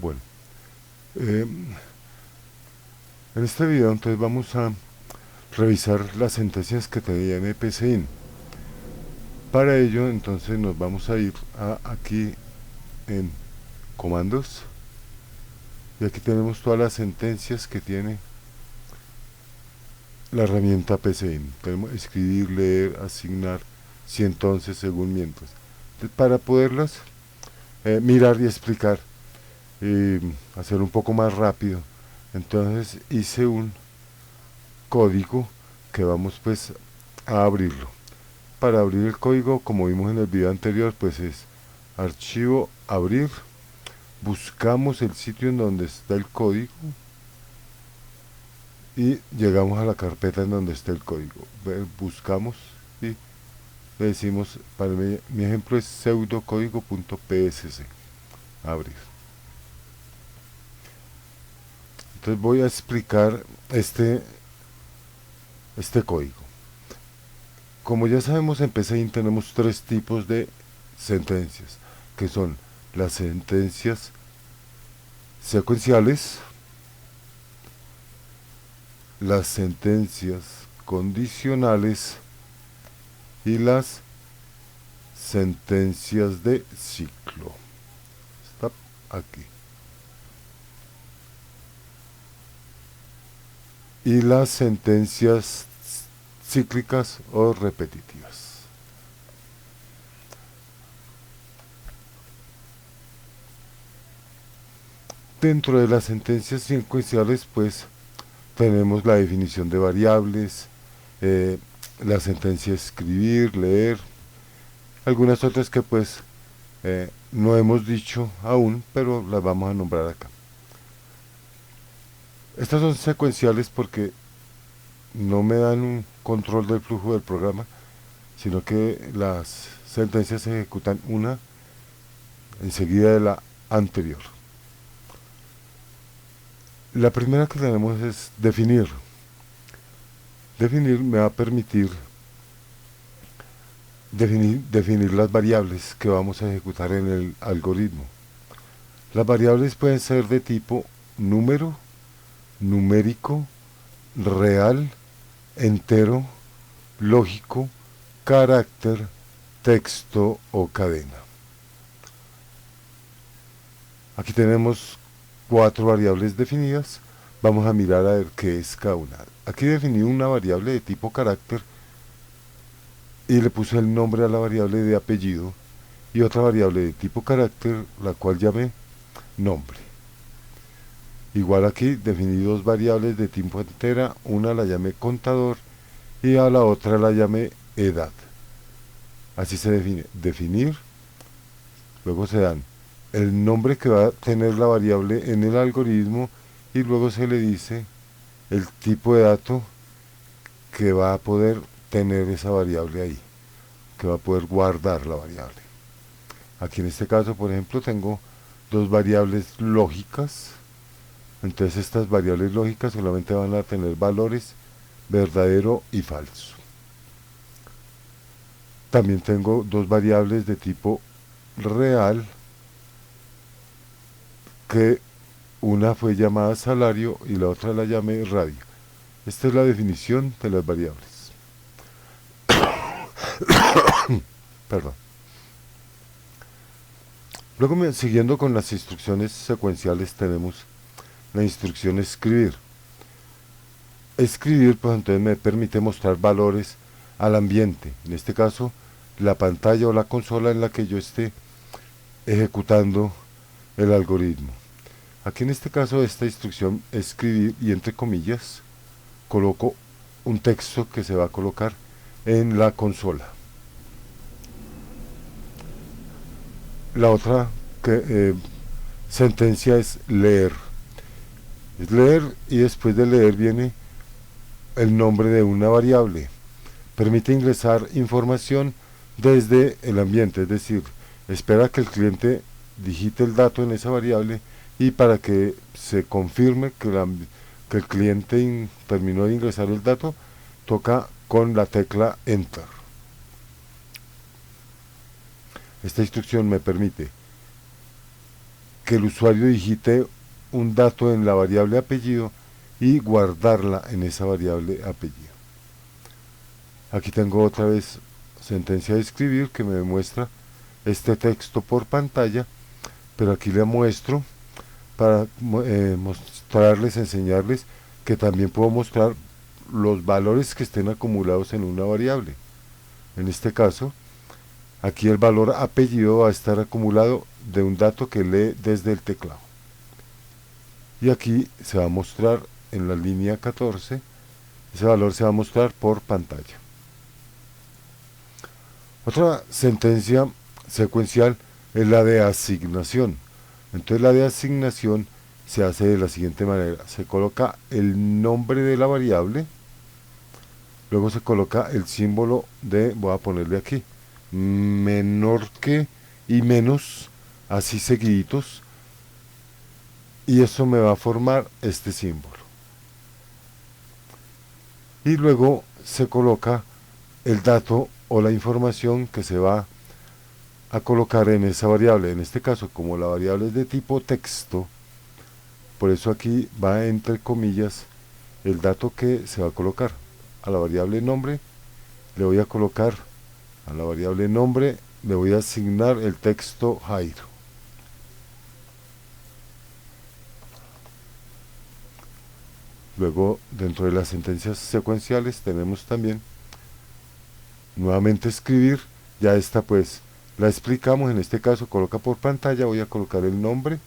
Bueno, eh, en este video entonces vamos a revisar las sentencias que tiene PCIN. Para ello entonces nos vamos a ir aquí en comandos y aquí tenemos todas las sentencias que tiene la herramienta PCIN. Tenemos escribir, leer, asignar, 111 según mientras. Entonces, para poderlas mirar y explicar y hacer un poco más rápido, entonces hice un código que vamos pues a abrirlo. Para abrir el código, como vimos en el video anterior, pues es archivo, abrir, buscamos el sitio en donde está el código y llegamos a la carpeta en donde está el código. Buscamos y le decimos, para mi ejemplo es pseudocódigo.psc, abrir. Entonces voy a explicar este código. Como ya sabemos, en PCIN tenemos tres tipos de sentencias, que son las sentencias secuenciales, las sentencias condicionales y las sentencias de ciclo. Está aquí. Y las sentencias cíclicas o repetitivas. Dentro de las sentencias secuenciales, pues, tenemos la definición de variables, la sentencia escribir, leer, algunas otras que pues no hemos dicho aún, pero las vamos a nombrar acá. Estas son secuenciales porque no me dan un control del flujo del programa, sino que las sentencias se ejecutan una enseguida de la anterior. La primera que tenemos es definir. Definir me va a permitir definir las variables que vamos a ejecutar en el algoritmo. Las variables pueden ser de tipo número, numérico, real, entero, lógico, carácter, texto o cadena. Aquí tenemos 4 variables definidas. Vamos a mirar a ver qué es cada una. Aquí definí una variable de tipo carácter y le puse el nombre a la variable de apellido, y otra variable de tipo carácter, la cual llamé nombre. Igual aquí definí dos variables de tipo entera, una la llamé contador y a la otra la llamé edad. Así se define definir, luego se dan el nombre que va a tener la variable en el algoritmo y luego se le dice el tipo de dato que va a poder tener esa variable ahí, que va a poder guardar la variable. Aquí en este caso, por ejemplo, tengo dos variables lógicas. Entonces estas variables lógicas solamente van a tener valores verdadero y falso. También tengo dos variables de tipo real, que una fue llamada salario y la otra la llamé radio. Esta es la definición de las variables. Perdón. Luego, siguiendo con las instrucciones secuenciales, tenemos la instrucción escribir. Escribir, pues entonces me permite mostrar valores al ambiente, en este caso la pantalla o la consola en la que yo esté ejecutando el algoritmo. Aquí en este caso esta instrucción escribir, y entre comillas coloco un texto que se va a colocar en la consola. La otra sentencia es leer. Es leer, y después de leer viene el nombre de una variable. Permite ingresar información desde el ambiente, es decir, espera que el cliente digite el dato en esa variable, y para que se confirme que el cliente terminó de ingresar el dato, toca con la tecla Enter. Esta instrucción me permite que el usuario digite un dato en la variable apellido y guardarla en esa variable apellido. Aquí tengo otra vez sentencia de escribir que me demuestra este texto por pantalla, pero aquí le muestro para mostrarles, enseñarles que también puedo mostrar los valores que estén acumulados en una variable. En este caso, aquí el valor apellido va a estar acumulado de un dato que lee desde el teclado. Y aquí se va a mostrar en la línea 14, ese valor se va a mostrar por pantalla. Otra sentencia secuencial es la de asignación. Entonces la de asignación se hace de la siguiente manera: se coloca el nombre de la variable, luego se coloca el símbolo de, voy a ponerle aquí, menor que y menos, así seguiditos, y eso me va a formar este símbolo. Y luego se coloca el dato o la información que se va a colocar en esa variable. En este caso, como la variable es de tipo texto, por eso aquí va entre comillas el dato que se va a colocar. A la variable nombre le voy a colocar, a la variable nombre le voy a asignar el texto Jairo. Luego, dentro de las sentencias secuenciales tenemos también nuevamente escribir. Ya esta pues la explicamos, en este caso coloca por pantalla, voy a colocar el nombre,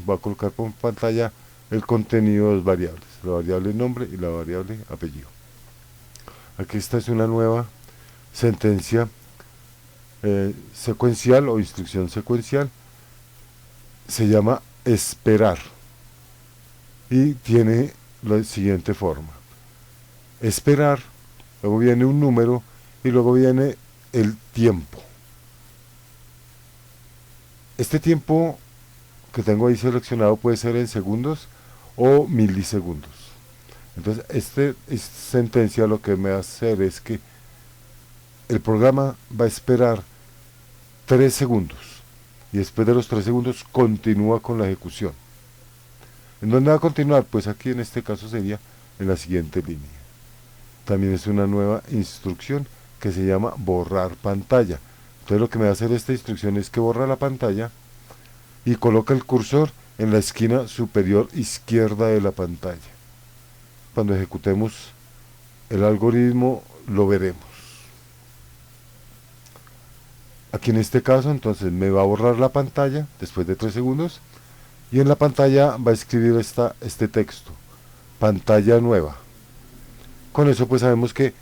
voy a colocar por pantalla el contenido de dos variables, la variable nombre y la variable apellido. Aquí esta es una nueva sentencia secuencial o instrucción secuencial, se llama esperar y tiene la siguiente forma: esperar, luego viene un número y luego viene el tiempo. Este tiempo que tengo ahí seleccionado puede ser en segundos o milisegundos. Entonces esta sentencia lo que me va a hacer es que el programa va a esperar 3 segundos y después de los 3 segundos continúa con la ejecución. ¿En dónde va a continuar? Pues aquí en este caso sería en la siguiente línea. También es una nueva instrucción que se llama borrar pantalla. Entonces lo que me va a hacer esta instrucción es que borra la pantalla y coloca el cursor en la esquina superior izquierda de la pantalla. Cuando ejecutemos el algoritmo lo veremos. Aquí en este caso entonces me va a borrar la pantalla después de 3 segundos y en la pantalla va a escribir este texto: pantalla nueva. Con eso pues sabemos que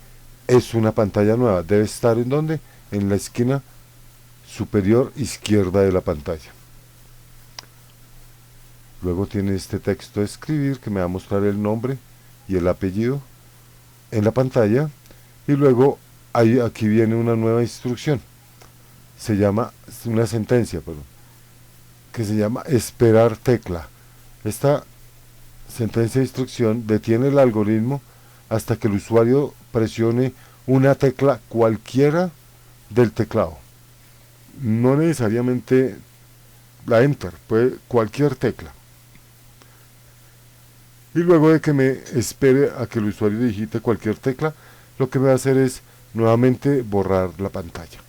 es una pantalla nueva. Debe estar ¿en dónde? En la esquina superior izquierda de la pantalla. Luego tiene este texto de escribir que me va a mostrar el nombre y el apellido en la pantalla. Y luego aquí viene una nueva instrucción. Se llama, una sentencia, perdón, que se llama esperar tecla. Esta sentencia de instrucción detiene el algoritmo hasta que el usuario presione una tecla cualquiera del teclado. No necesariamente la Enter, puede cualquier tecla. Y luego de que me espere a que el usuario digite cualquier tecla, lo que me va a hacer es nuevamente borrar la pantalla.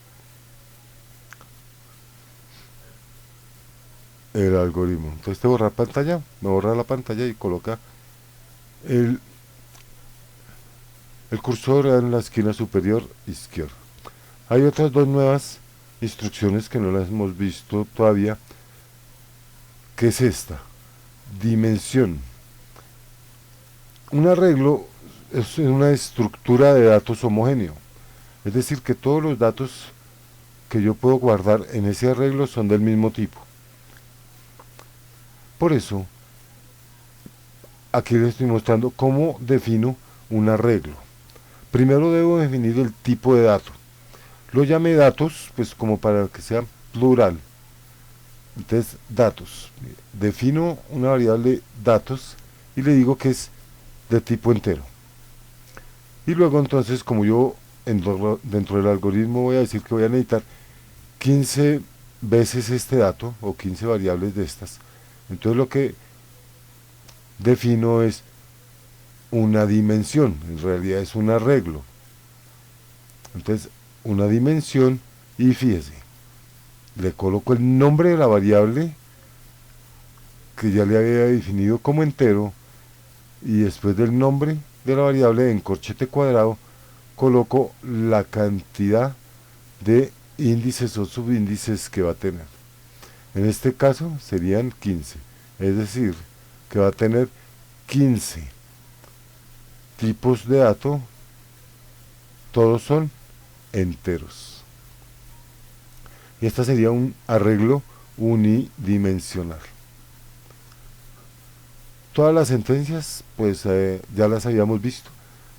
El algoritmo. Entonces de borrar pantalla, me borra la pantalla y coloca el cursor en la esquina superior izquierda. Hay otras dos nuevas instrucciones que no las hemos visto todavía, que es esta: dimensión. Un arreglo es una estructura de datos homogéneo, es decir que todos los datos que yo puedo guardar en ese arreglo son del mismo tipo. Por eso aquí les estoy mostrando cómo defino un arreglo. Primero debo definir el tipo de dato. Lo llamé datos, pues como para que sea plural. Entonces, datos. Defino una variable datos y le digo que es de tipo entero. Y luego entonces, como yo dentro del algoritmo voy a decir que voy a necesitar 15 veces este dato o 15 variables de estas. Entonces lo que defino es una dimensión, en realidad es un arreglo. Entonces una dimensión, y fíjese, le coloco el nombre de la variable que ya le había definido como entero, y después del nombre de la variable en corchete cuadrado coloco la cantidad de índices o subíndices que va a tener. En este caso serían 15, es decir, que va a tener 15 tipos de dato, todos son enteros. Y este sería un arreglo unidimensional. Todas las sentencias, pues ya las habíamos visto.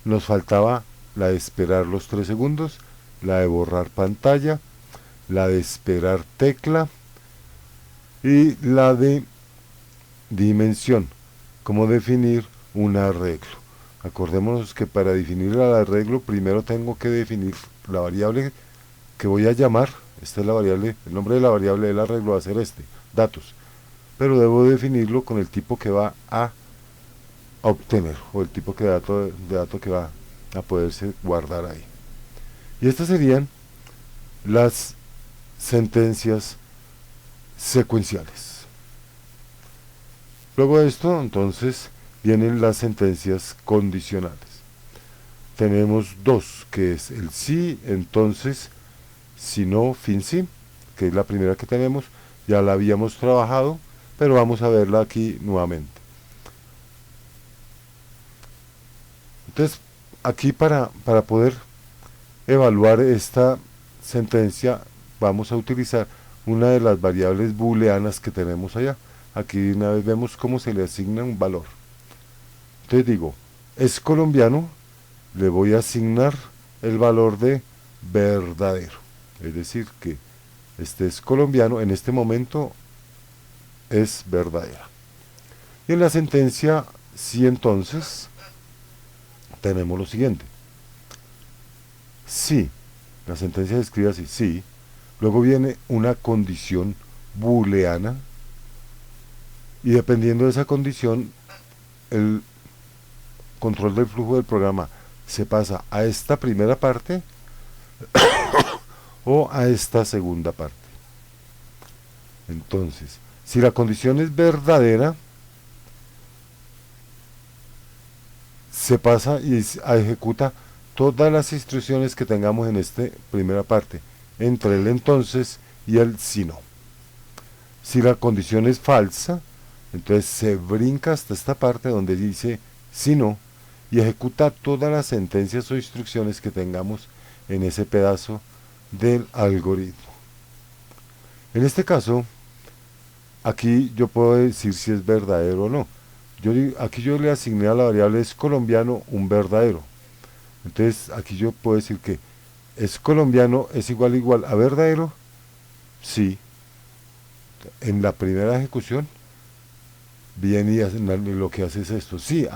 Nos faltaba la de esperar los 3 segundos, la de borrar pantalla, la de esperar tecla y la de dimensión. Cómo definir un arreglo. Acordémonos que para definir el arreglo primero tengo que definir la variable que voy a llamar. Esta es la variable, el nombre de la variable del arreglo va a ser este, datos. Pero debo definirlo con el tipo que va a obtener o el tipo de dato que va a poderse guardar ahí. Y estas serían las sentencias secuenciales. Luego de esto, entonces, vienen las sentencias condicionales. Tenemos dos, que es el sí, entonces, si no, fin sí, que es la primera que tenemos, ya la habíamos trabajado, pero vamos a verla aquí nuevamente. Entonces, aquí para poder evaluar esta sentencia, vamos a utilizar una de las variables booleanas que tenemos allá. Aquí una vez vemos cómo se le asigna un valor. Entonces digo, es colombiano, le voy a asignar el valor de verdadero. Es decir, que este es colombiano, en este momento es verdadera. Y en la sentencia, sí, entonces, tenemos lo siguiente. Sí, la sentencia describe así, sí. Luego viene una condición booleana. Y dependiendo de esa condición, el control del flujo del programa se pasa a esta primera parte o a esta segunda parte. Entonces, si la condición es verdadera, se pasa y ejecuta todas las instrucciones que tengamos en esta primera parte, entre el entonces y el si no. Si la condición es falsa, entonces se brinca hasta esta parte donde dice si no y ejecuta todas las sentencias o instrucciones que tengamos en ese pedazo del algoritmo. En este caso, aquí yo puedo decir si es verdadero o no. Aquí yo le asigné a la variable es colombiano un verdadero. Entonces aquí yo puedo decir que es colombiano es igual a verdadero. Sí. En la primera ejecución viene y lo que hace es esto. Sí,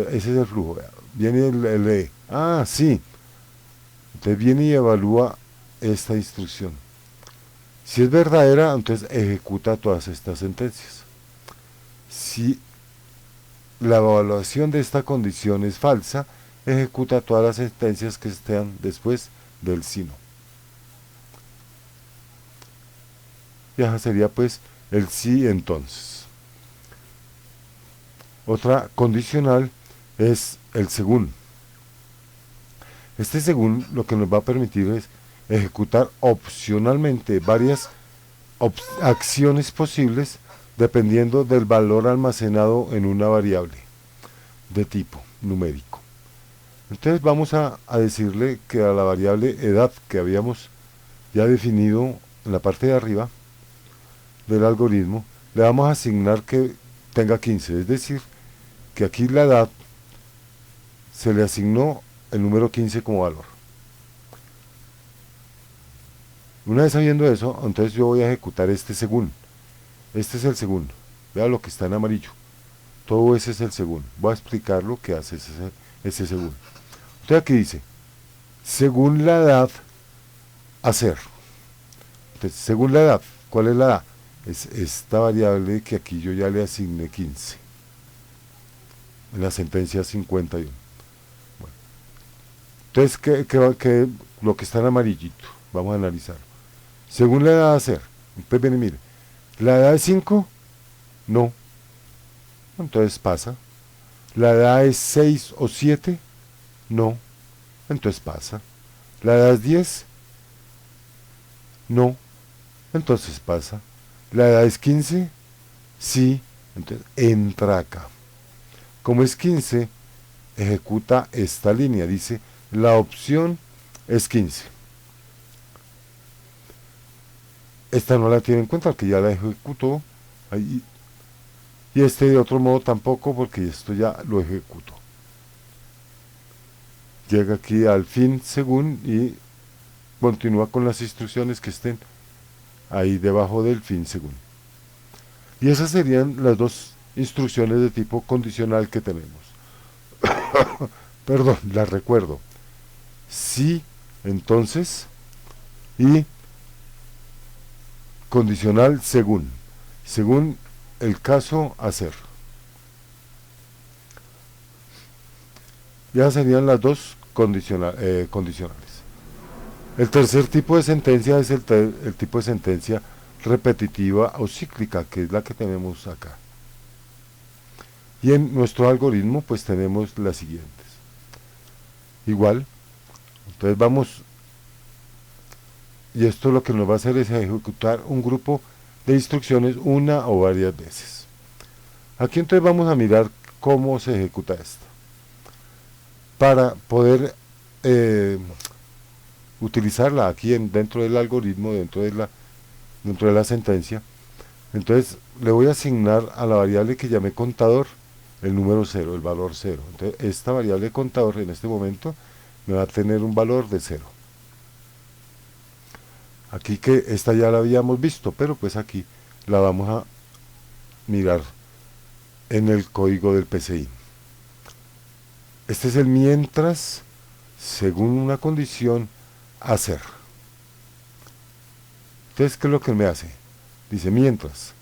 ese es el flujo. Viene el E. Sí. Entonces viene y evalúa esta instrucción. Si es verdadera, entonces ejecuta todas estas sentencias. Si la evaluación de esta condición es falsa, ejecuta todas las sentencias que estén después del si no. Y esa sería pues el sí entonces. Otra condicional es el según. Este según lo que nos va a permitir es ejecutar opcionalmente varias acciones posibles dependiendo del valor almacenado en una variable de tipo numérico. Entonces vamos a decirle que a la variable edad que habíamos ya definido en la parte de arriba del algoritmo, le vamos a asignar que tenga 15, es decir, que aquí la edad se le asignó el número 15 como valor. Una vez sabiendo eso, entonces yo voy a ejecutar este según. Este es el según. Vea lo que está en amarillo. Todo ese es el según. Voy a explicar lo que hace ese según. Entonces aquí dice, según la edad, hacer. Entonces, según la edad, ¿cuál es la edad? Es esta variable que aquí yo ya le asigné 15 en la sentencia 51. Bueno, entonces, lo que está en amarillito? Vamos a analizar. Según la edad a hacer, entonces viene, mire, ¿la edad es 5? No. Entonces pasa. ¿La edad es 6 o 7? No. Entonces pasa. ¿La edad es 10? No. Entonces pasa. ¿La edad es 15? Sí. Entonces entra acá. Como es 15, ejecuta esta línea. Dice, la opción es 15. Esta no la tiene en cuenta, que ya la ejecutó. Ahí. Y este de otro modo tampoco, porque esto ya lo ejecutó. Llega aquí al fin según y continúa con las instrucciones que estén ahí debajo del fin según. Y esas serían las dos instrucciones de tipo condicional que tenemos. Perdón, las recuerdo. Sí, entonces, y condicional según. Según el caso hacer. Ya serían las dos condicionales. El tercer tipo de sentencia es el tipo de sentencia repetitiva o cíclica, que es la que tenemos acá. Y en nuestro algoritmo pues tenemos las siguientes. Igual, entonces vamos, y esto lo que nos va a hacer es ejecutar un grupo de instrucciones una o varias veces. Aquí entonces vamos a mirar cómo se ejecuta esto. Para poder utilizarla aquí dentro del algoritmo, dentro de la sentencia, entonces le voy a asignar a la variable que llamé contador el número 0, el valor 0. Entonces esta variable contador en este momento me va a tener un valor de 0. Aquí que esta ya la habíamos visto, pero pues aquí la vamos a mirar en el código del PCI. Este es el mientras, según una condición, hacer. Entonces, ¿qué es lo que me hace? Dice, mientras,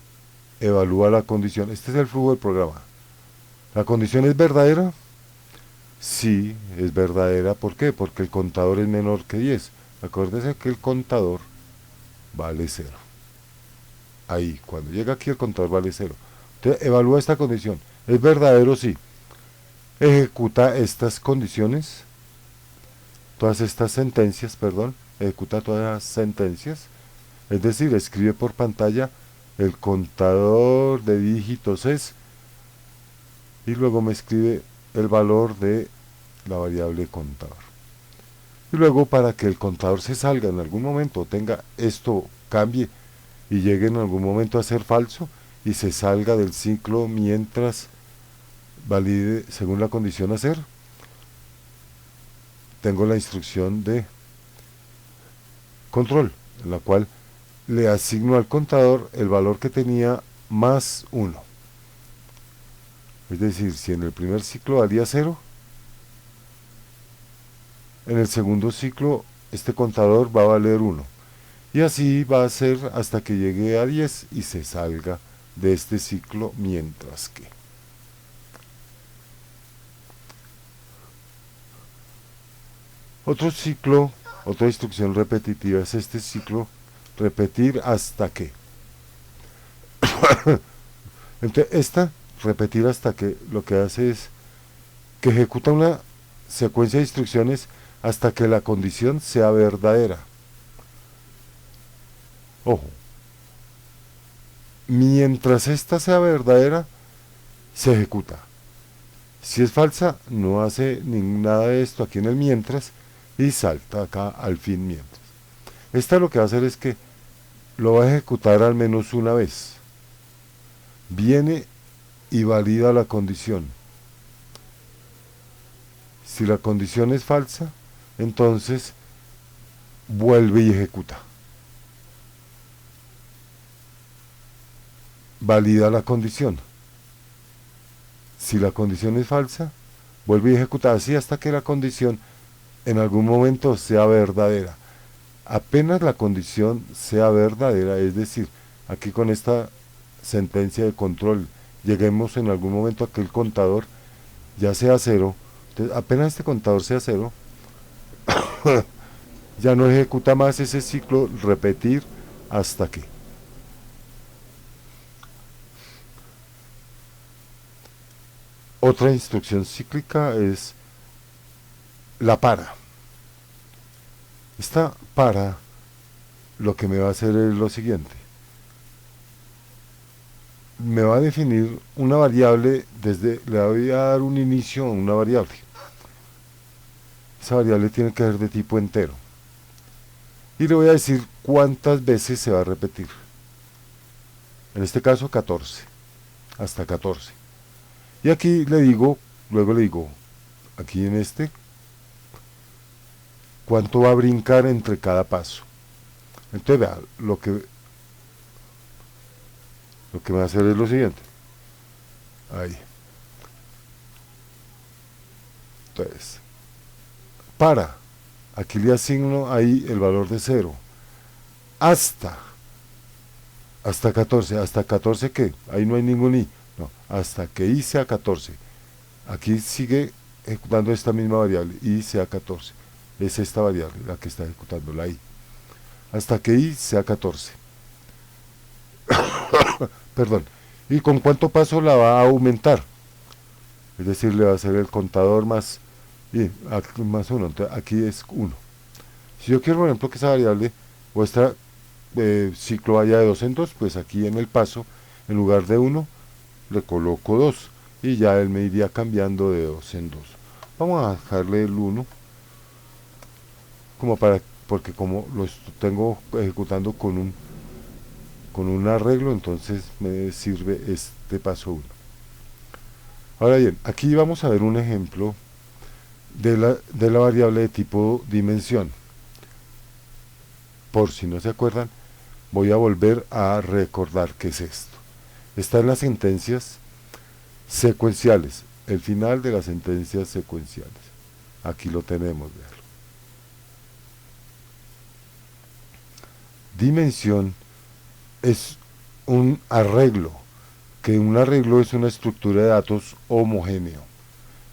evalúa la condición. Este es el flujo del programa. ¿La condición es verdadera? Sí, es verdadera. ¿Por qué? Porque el contador es menor que 10. Acuérdense que el contador vale 0. Ahí, cuando llega aquí el contador vale 0. Entonces, evalúa esta condición. ¿Es verdadero? Sí. Ejecuta estas condiciones, todas estas sentencias, perdón, ejecuta todas las sentencias, es decir, escribe por pantalla el contador de dígitos es, y luego me escribe el valor de la variable contador. Y luego para que el contador se salga en algún momento, tenga esto, cambie y llegue en algún momento a ser falso y se salga del ciclo mientras valide según la condición hacer, tengo la instrucción de control, en la cual le asigno al contador el valor que tenía más 1. Es decir, si en el primer ciclo valía 0, en el segundo ciclo este contador va a valer 1. Y así va a ser hasta que llegue a 10 y se salga de este ciclo mientras que. Otro ciclo, otra instrucción repetitiva es este ciclo, repetir hasta que. Entonces, esta, repetir hasta que, lo que hace es que ejecuta una secuencia de instrucciones hasta que la condición sea verdadera. Ojo, mientras esta sea verdadera, se ejecuta. Si es falsa, no hace nada de esto aquí en el mientras y salta acá al fin mientras. Esta lo que va a hacer es que lo va a ejecutar al menos una vez. Viene y valida la condición. Si la condición es falsa, entonces vuelve y ejecuta. Valida la condición. Si la condición es falsa, vuelve y ejecuta así hasta que la condición en algún momento sea verdadera. Apenas la condición sea verdadera, es decir, aquí con esta sentencia de control lleguemos en algún momento a que el contador ya sea cero. Entonces, apenas este contador sea cero, ya no ejecuta más ese ciclo repetir hasta que. Otra instrucción cíclica es la para. Esta para lo que me va a hacer es lo siguiente. Me va a definir una variable, le voy a dar un inicio a una variable. Esa variable tiene que ser de tipo entero. Y le voy a decir cuántas veces se va a repetir. En este caso 14, hasta 14. Y aquí le digo, luego le digo, aquí en este, cuánto va a brincar entre cada paso. Entonces vea, lo que me va a hacer es lo siguiente. Ahí. Entonces, para, aquí le asigno ahí el valor de 0. Hasta 14. ¿Hasta 14 qué? Ahí no hay ningún i. No, hasta que i sea 14. Aquí sigue ejecutando esta misma variable, i sea 14. Es esta variable la que está ejecutando, la i. Hasta que i sea 14. Perdón. ¿Y con cuánto paso la va a aumentar? Es decir, le va a hacer el contador más y más 1. Entonces aquí es 1. Si yo quiero, por ejemplo, que esa variable vuestra ciclo vaya de 2 en 2, pues aquí en el paso, en lugar de 1, le coloco 2. Y ya él me iría cambiando de 2 en 2. Vamos a dejarle el 1 porque como lo tengo ejecutando con un arreglo, entonces me sirve este paso 1. Ahora bien, aquí vamos a ver un ejemplo de la variable de tipo dimensión. Por si no se acuerdan, voy a volver a recordar qué es esto. Está en las sentencias secuenciales, el final de las sentencias secuenciales. Aquí lo tenemos, veanlo. Dimensión es un arreglo, que un arreglo es una estructura de datos homogéneo.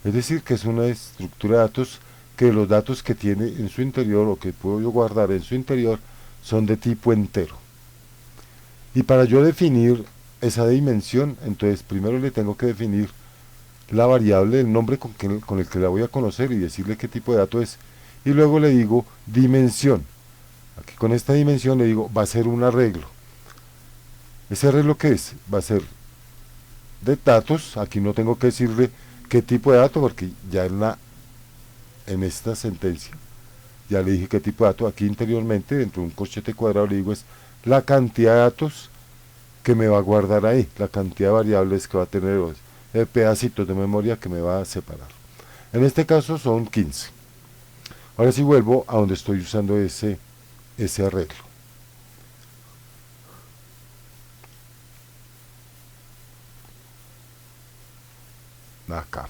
Es decir, que es una estructura de datos que los datos que tiene en su interior o que puedo yo guardar en su interior son de tipo entero. Y para yo definir esa dimensión, entonces primero le tengo que definir la variable, el nombre con el que la voy a conocer y decirle qué tipo de dato es. Y luego le digo dimensión. Aquí con esta dimensión le digo, va a ser un arreglo. ¿Ese arreglo qué es? Va a ser de datos. Aquí no tengo que decirle qué tipo de dato porque ya en esta sentencia ya le dije qué tipo de dato. Aquí interiormente, dentro de un corchete cuadrado, le digo es la cantidad de datos que me va a guardar ahí, la cantidad de variables que va a tener, el pedacito de memoria que me va a separar. En este caso son 15. Ahora sí vuelvo a donde estoy usando ese arreglo. Acá.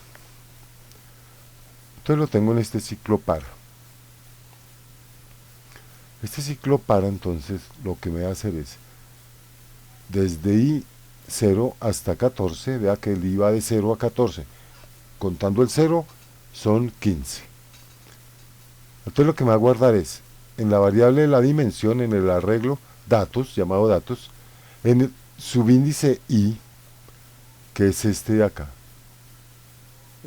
Entonces lo tengo en este ciclo para. Este ciclo para, entonces, lo que me va a hacer es, desde i0 hasta 14, vea que el i va de 0 a 14. Contando el 0, son 15. Entonces lo que me va a guardar es, en la variable de la dimensión, en el arreglo datos, llamado datos, en el subíndice i, que es este de acá,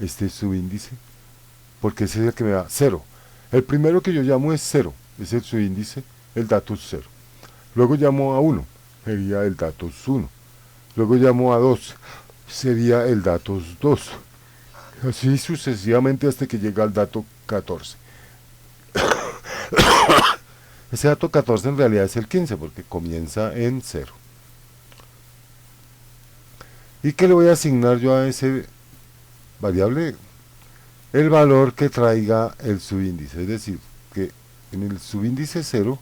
este subíndice, porque ese es el que me da 0. El primero que yo llamo es 0, es el subíndice, el datos 0. Luego llamo a 1, sería el datos 1. Luego llamo a 2, sería el datos 2. Así sucesivamente hasta que llega al dato 14. Ese dato 14 en realidad es el 15 porque comienza en 0. ¿Y qué le voy a asignar yo a ese variable? El valor que traiga el subíndice. Es decir, que en el subíndice 0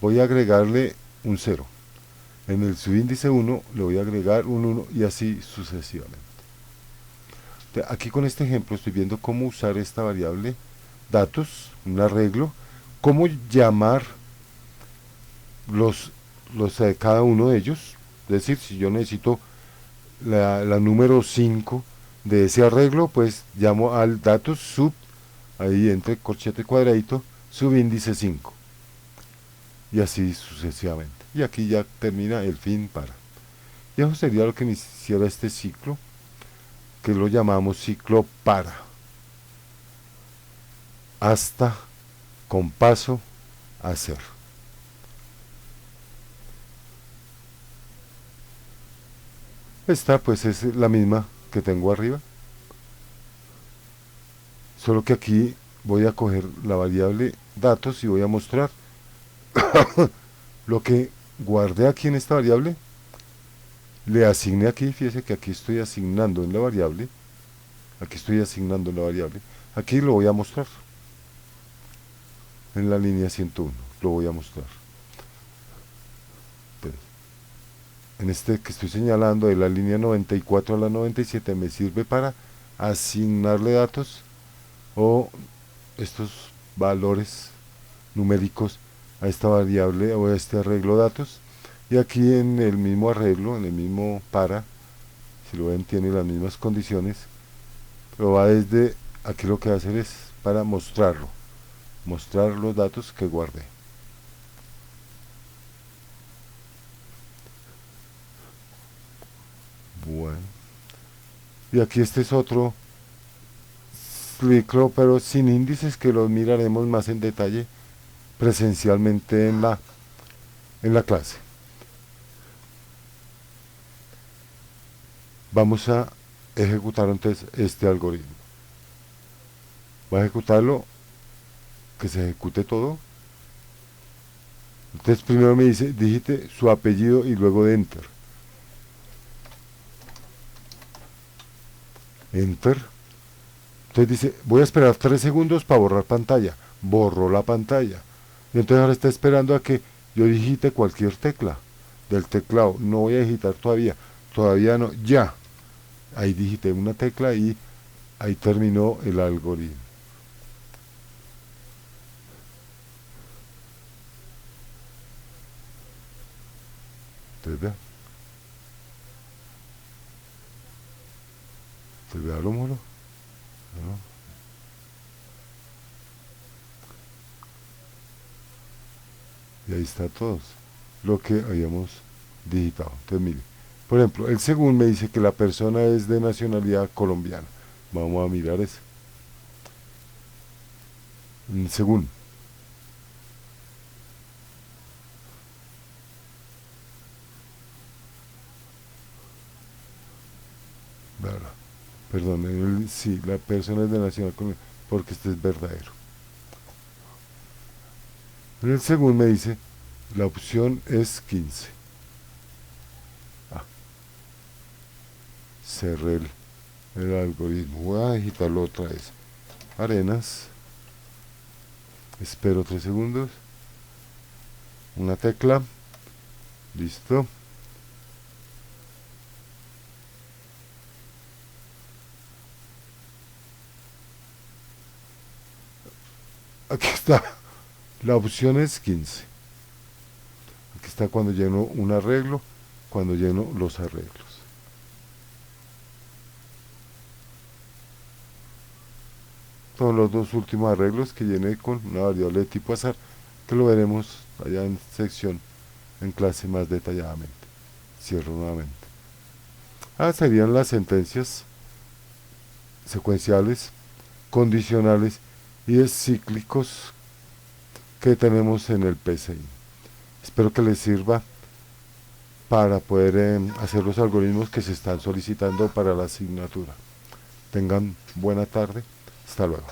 voy a agregarle un 0. En el subíndice 1 le voy a agregar un 1 y así sucesivamente. Aquí con este ejemplo estoy viendo cómo usar esta variable datos, un arreglo, cómo llamar los, los cada uno de ellos. Es decir, si yo necesito la número 5 de ese arreglo, pues llamo al datos sub, ahí entre corchete cuadradito, subíndice 5, y así sucesivamente. Y aquí ya termina el fin para. Y eso sería lo que iniciara este ciclo, que lo llamamos ciclo para, hasta, con paso, hacer. Esta pues es la misma que tengo arriba, solo que aquí voy a coger la variable datos y voy a mostrar lo que guardé aquí en esta variable, le asigné aquí. Fíjese que aquí estoy asignando en la variable, aquí lo voy a mostrar en la línea 101, lo voy a mostrar. Entonces, en este que estoy señalando de la línea 94 a la 97 me sirve para asignarle datos o estos valores numéricos a esta variable o a este arreglo datos. Y aquí en el mismo arreglo, en el mismo para, si lo ven, tiene las mismas condiciones, pero va desde aquí. Lo que va a hacer es para mostrar los datos que guardé. Bueno, y aquí este es otro ciclo, pero sin índices, que los miraremos más en detalle presencialmente en la clase. Vamos a ejecutar entonces este algoritmo. Voy a ejecutarlo, que se ejecute todo. Entonces primero me dice, digite su apellido y luego de enter. Enter. Entonces dice, voy a esperar 3 segundos para borrar pantalla. Borró la pantalla. Y entonces ahora está esperando a que yo digite cualquier tecla del teclado. No voy a digitar todavía. Todavía no. Ya. Ahí digité una tecla y ahí terminó el algoritmo. Entonces vea. Entonces vea lo mono. ¿No? Y ahí está todo lo que habíamos digitado. Entonces mire, por ejemplo, el según me dice que la persona es de nacionalidad colombiana. Vamos a mirar eso. Según. ¿Verdad? Perdón, sí, la persona es de nacionalidad colombiana, porque este es verdadero. En el según me dice, la opción es 15. Ah, cerré el algoritmo. Voy a digitarlo otra vez. Arenas. Espero 3 segundos. Una tecla. Listo. Aquí está. La opción es 15. Aquí está cuando lleno un arreglo, cuando lleno los arreglos. Son los dos últimos arreglos que llené con una variable de tipo azar, que lo veremos allá en sección, en clase más detalladamente. Cierro nuevamente. Serían las sentencias secuenciales, condicionales y cíclicos que tenemos en el PCI. Espero que les sirva para poder hacer los algoritmos que se están solicitando para la asignatura. Tengan buena tarde. Hasta luego.